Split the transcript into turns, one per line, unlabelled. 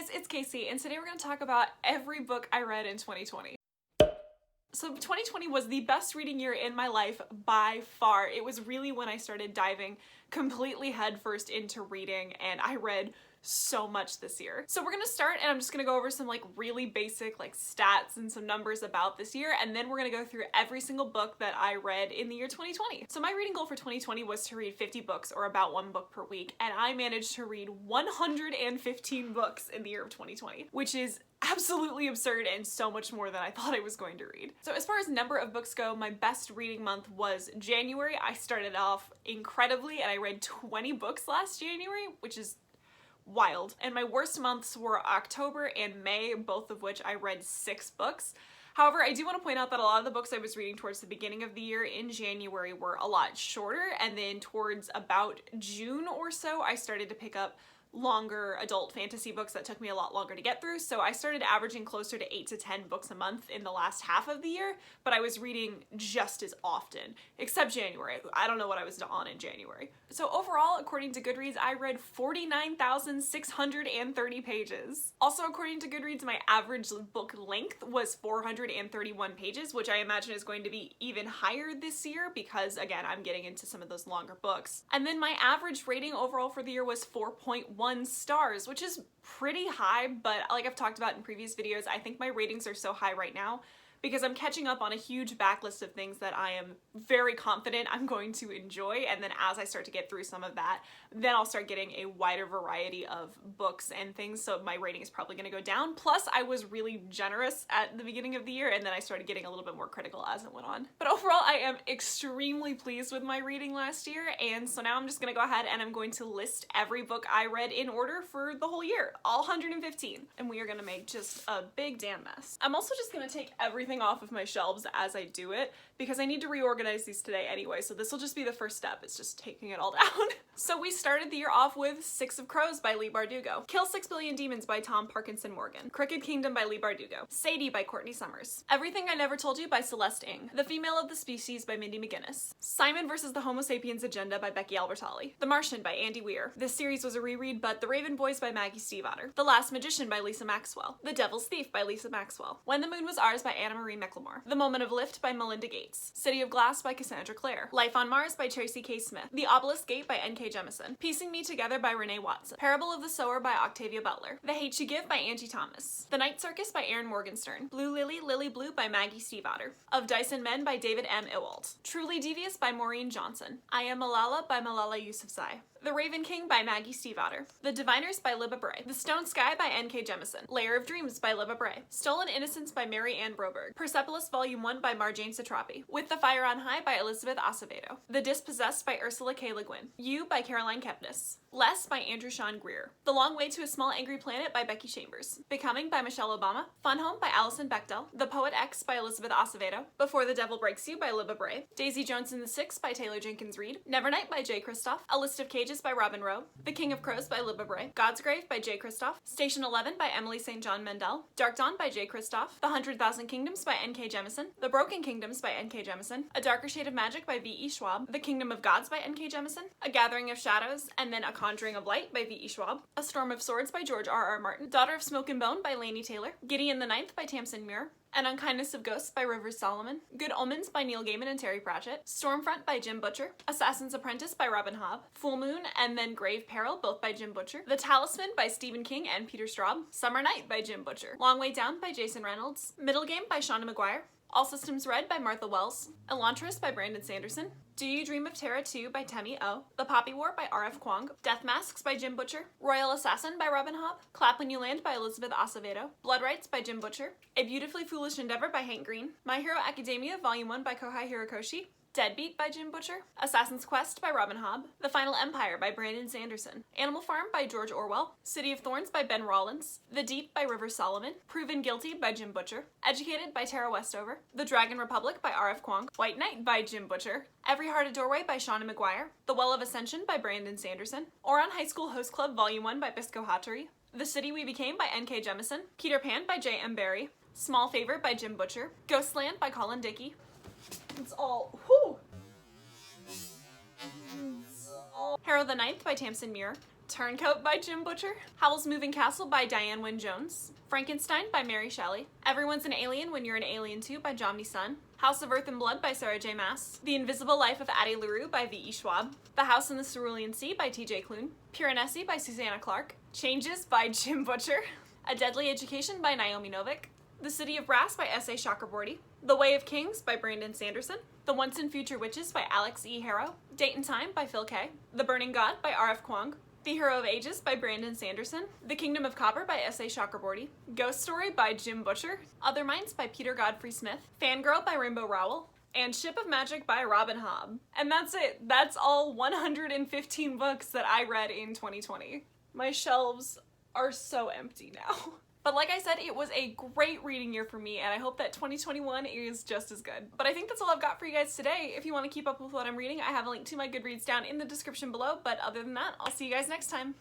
guys, it's Casey, and today we're going to talk about every book I read in 2020. So 2020 was the best reading year in my life by far. It was really when I started diving completely headfirst into reading, and I read so much this year. So we're gonna start, and I'm just gonna go over some really basic stats and some numbers about this year, and then we're gonna go through every single book that I read in the year 2020. So my reading goal for 2020 was to read 50 books, or about one book per week, and I managed to read 115 books in the year of 2020, which is absolutely absurd and so much more than I thought I was going to read. So as far as number of books go, my best reading month was January. I started off incredibly, and I read 20 books last January, which is wild. And my worst months were October and May, both of which I read 6 books. However, I do want to point out that a lot of the books I was reading towards the beginning of the year in January were a lot shorter, and then towards about June or so, I started to pick up longer adult fantasy books that took me a lot longer to get through. So I started averaging closer to 8 to 10 books a month in the last half of the year, but I was reading just as often, except January. I don't know what I was on in January. So overall, according to Goodreads, I read 49,630 pages. Also, according to Goodreads, my average book length was 431 pages, which I imagine is going to be even higher this year because, again, I'm getting into some of those longer books. And then my average rating overall for the year was 4.1 stars, which is pretty high, but like I've talked about in previous videos, I think my ratings are so high right now because I'm catching up on a huge backlist of things that I am very confident I'm going to enjoy, and then as I start to get through some of that, then I'll start getting a wider variety of books and things, so my rating is probably going to go down. Plus, I was really generous at the beginning of the year, and then I started getting a little bit more critical as it went on. But overall, I am extremely pleased with my reading last year, and so now I'm just going to go ahead and I'm going to list every book I read in order for the whole year, all 115, and we are going to make just a big damn mess. I'm also just going to take everything off of my shelves as I do it because I need to reorganize these today anyway, so this will just be the first step. It's just taking it all down. So we started the year off with Six of Crows by Leigh Bardugo, Kill 6 Billion Demons by Tom Parkinson Morgan, Crooked Kingdom by Leigh Bardugo, Sadie by Courtney Summers, Everything I Never Told You by Celeste Ng, The Female of the Species by Mindy McGinnis, Simon vs. the Homo Sapiens Agenda by Becky Albertalli, The Martian by Andy Weir. This series was a reread, but The Raven Boys by Maggie Stiefvater, The Last Magician by Lisa Maxwell, The Devil's Thief by Lisa Maxwell, When the Moon Was Ours by Anna Marie McLemore, The Moment of Lift by Melinda Gates, City of Glass by Cassandra Clare, Life on Mars by Tracy K. Smith, The Obelisk Gate by N.K. Jemisin, Piecing Me Together by Renee Watson, Parable of the Sower by Octavia Butler, The Hate You Give by Angie Thomas, The Night Circus by Erin Morgenstern, Blue Lily, Lily Blue by Maggie Stiefvater, Of Dice and Men by David M. Ewald, Truly Devious by Maureen Johnson, I Am Malala by Malala Yousafzai, The Raven King by Maggie Stiefvater, The Diviners by Libba Bray, The Stone Sky by N.K. Jemisin, Layer of Dreams by Libba Bray, Stolen Innocence by Mary Ann Broberg, Persepolis Volume 1 by Marjane Satrapi, With the Fire on High by Elizabeth Acevedo, The Dispossessed by Ursula K. Le Guin, You by Caroline Kepnes, Less by Andrew Sean Greer, The Long Way to a Small Angry Planet by Becky Chambers, Becoming by Michelle Obama, Fun Home by Alison Bechdel, The Poet X by Elizabeth Acevedo, Before the Devil Breaks You by Libba Bray, Daisy Jones and the Six by Taylor Jenkins Reid, Nevernight by Jay Kristoff, A List of Cages by Robin Rowe, The King of Crows by Libba Bray, God's Grave by Jay Kristoff, Station 11 by Emily St. John Mendel, Dark Dawn by Jay Kristoff, The 100,000 Kingdoms by N.K. Jemisin, The Broken Kingdoms by N.K. Jemisin, A Darker Shade of Magic by V.E. Schwab, The Kingdom of Gods by N.K. Jemisin, A Gathering of Shadows, and then A Conjuring of Light by V.E. Schwab, A Storm of Swords by George R.R. Martin, Daughter of Smoke and Bone by Laini Taylor, Gideon the Ninth by Tamsin Muir, An Unkindness of Ghosts by Rivers Solomon, Good Omens by Neil Gaiman and Terry Pratchett, Stormfront by Jim Butcher, Assassin's Apprentice by Robin Hobb, Full Moon and then Grave Peril, both by Jim Butcher, The Talisman by Stephen King and Peter Straub, Summer Night by Jim Butcher, Long Way Down by Jason Reynolds, Middle Game by Shonda McGuire, All Systems Red by Martha Wells, Elantris by Brandon Sanderson, Do You Dream of Terra 2 by Temi O, The Poppy War by R.F. Kuang, Death Masks by Jim Butcher, Royal Assassin by Robin Hobb, Clap When You Land by Elizabeth Acevedo, Blood Rights by Jim Butcher, A Beautifully Foolish Endeavor by Hank Green, My Hero Academia Volume 1 by Kohei Hirokoshi, Deadbeat by Jim Butcher, Assassin's Quest by Robin Hobb, The Final Empire by Brandon Sanderson, Animal Farm by George Orwell, City of Thorns by Ben Rollins, The Deep by Rivers Solomon, Proven Guilty by Jim Butcher, Educated by Tara Westover, The Dragon Republic by R.F. Kuang, White Knight by Jim Butcher, Every Heart a Doorway by Shonda McGuire, The Well of Ascension by Brandon Sanderson, Ouran High School Host Club Volume 1 by Bisco Hattori, The City We Became by N.K. Jemisin, Peter Pan by J. M. Barrie, Small Favor by Jim Butcher, Ghostland by Colin Dickey. It's all, whew! Harrow the Ninth by Tamsin Muir, Turncoat by Jim Butcher, Howl's Moving Castle by Diane Wynne Jones, Frankenstein by Mary Shelley, Everyone's an Alien When You're an Alien Too by Jomny Sun, House of Earth and Blood by Sarah J. Maas, The Invisible Life of Addie LaRue by V.E. Schwab, The House in the Cerulean Sea by T.J. Klune, Piranesi by Susanna Clarke, Changes by Jim Butcher, A Deadly Education by Naomi Novik, The City of Brass by S.A. Chakraborty, The Way of Kings by Brandon Sanderson, The Once and Future Witches by Alex E. Harrow, Date and Time by Phil Kay, The Burning God by R.F. Kuang, The Hero of Ages by Brandon Sanderson, The Kingdom of Copper by S.A. Chakraborty, Ghost Story by Jim Butcher, Other Minds by Peter Godfrey Smith, Fangirl by Rainbow Rowell, and Ship of Magic by Robin Hobb. And that's it. That's all 115 books that I read in 2020. My shelves are so empty now. But like I said, it was a great reading year for me, and I hope that 2021 is just as good. But I think that's all I've got for you guys today. If you want to keep up with what I'm reading, I have a link to my Goodreads down in the description below. But other than that, I'll see you guys next time.